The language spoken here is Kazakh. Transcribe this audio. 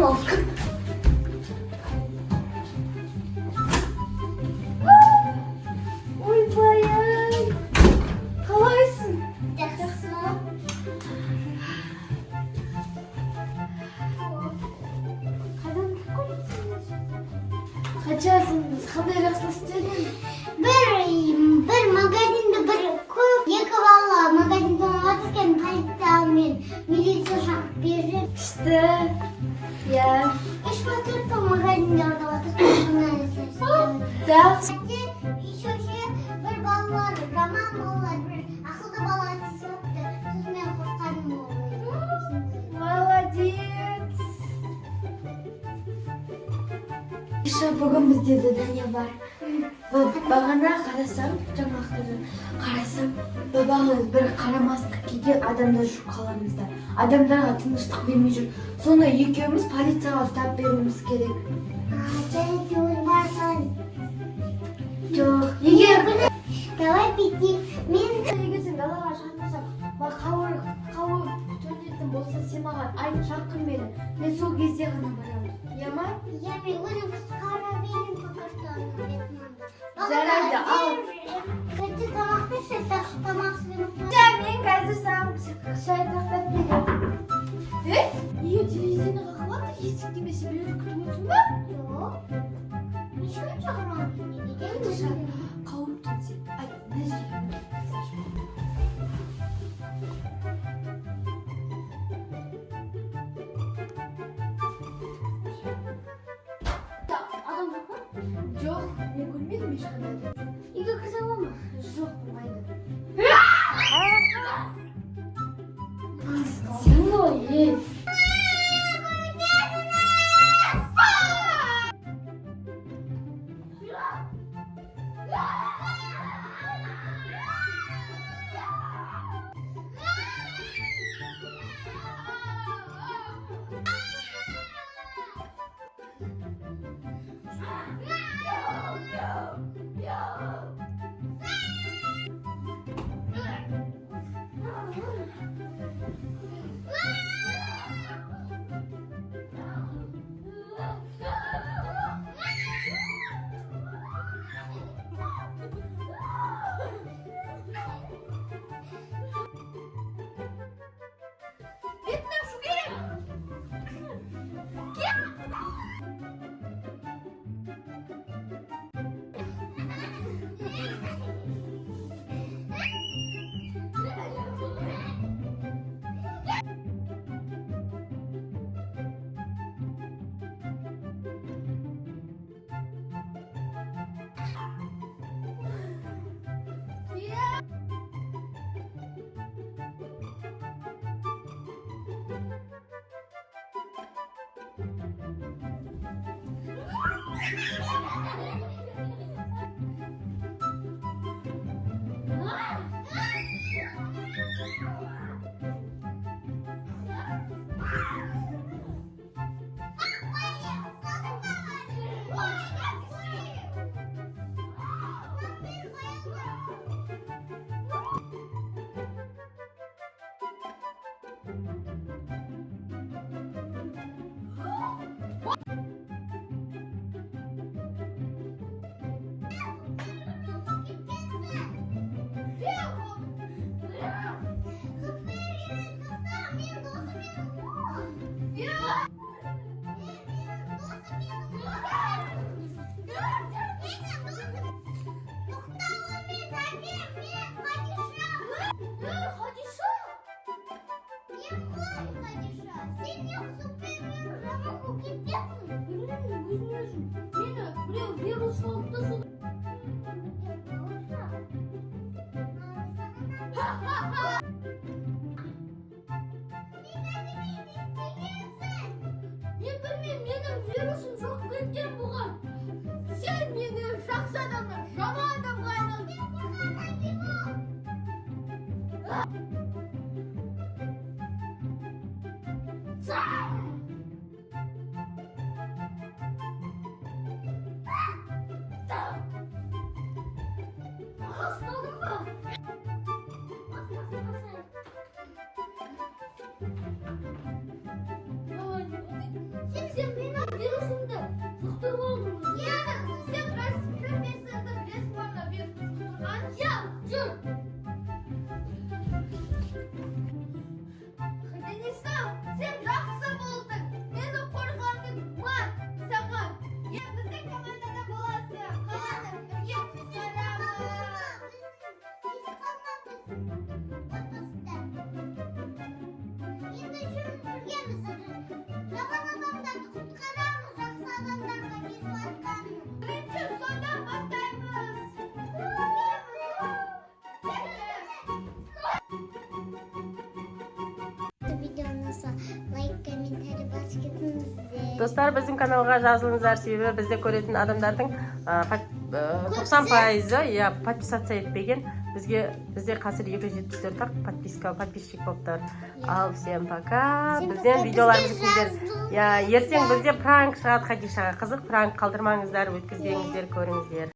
ol. Oy bayan. Kalaysın. Жақсы. Қайдан келіп көресіңіз? Қашасыңыз? Қандай жақсы істедіңіз? бір магазинде бір көп екі бала магазиннен алып екен полиция мен милиция шақырып беріп İşte. Ya. үш па төрт па магазинде алдап жатыр. Жақсы. Еще бір балалар жаман балалар бір ақылды бала тиісіпті. Сосын мен қорққаным болды. Молодец. Иша, бүгін бізде задание бар. Бағана қарасам, жаңалықтардан қарасам, бабаңыз бір қарамастық келген адамдар жүр қаламызда. Адамдарға тыныштық бермей жүр. Соны екеуміз полицияға ұстап беруіміз керек. Және де өз барсан. Жоқ, егер Давай пойти. Мен егер сен далаға шақырсам, қауіп төнетін болса, сен маған айт, шақыр мені. Мен сол кезде ғана барамын. Иә ма? я мен өзім қара берем пока что. Жарайды, ал. Кәтті тамақты ішіп, тамақ сұрып. Мен қазір саған шай тақтап беремін. Неге телевизорны қақылады? Есік демесе біреуді күтіп отырсың ба? Жоқ. Ешкім шақырмады. Неге? Қауіп төнсе, айт, мына жерге. Адам жоқ па? Жоқ, мен көрмедім ешқандай адам. Үйге кірсе бола ма? Жоқ, болмайды. Сен ғой, ей. Virüsüm çok kötü bulan. Sen beni şahs adamı, jama adamı ayırdın. Hastalık mı? Sen комментарий басып кетіңіздер. Достар, біздің каналға жазылыңыздар, себебі бізде көретін адамдардың 90%-ы подписаться етпеген. Бізде қазір 274 подписчик болыптыр. Ал, всем пока. Бізден видеоларымызды күндер. Ертең бізде пранк шығады, Хадишаға қызық пранк қалдырмаңыздар, өткізбеңіздер, көріңіздер.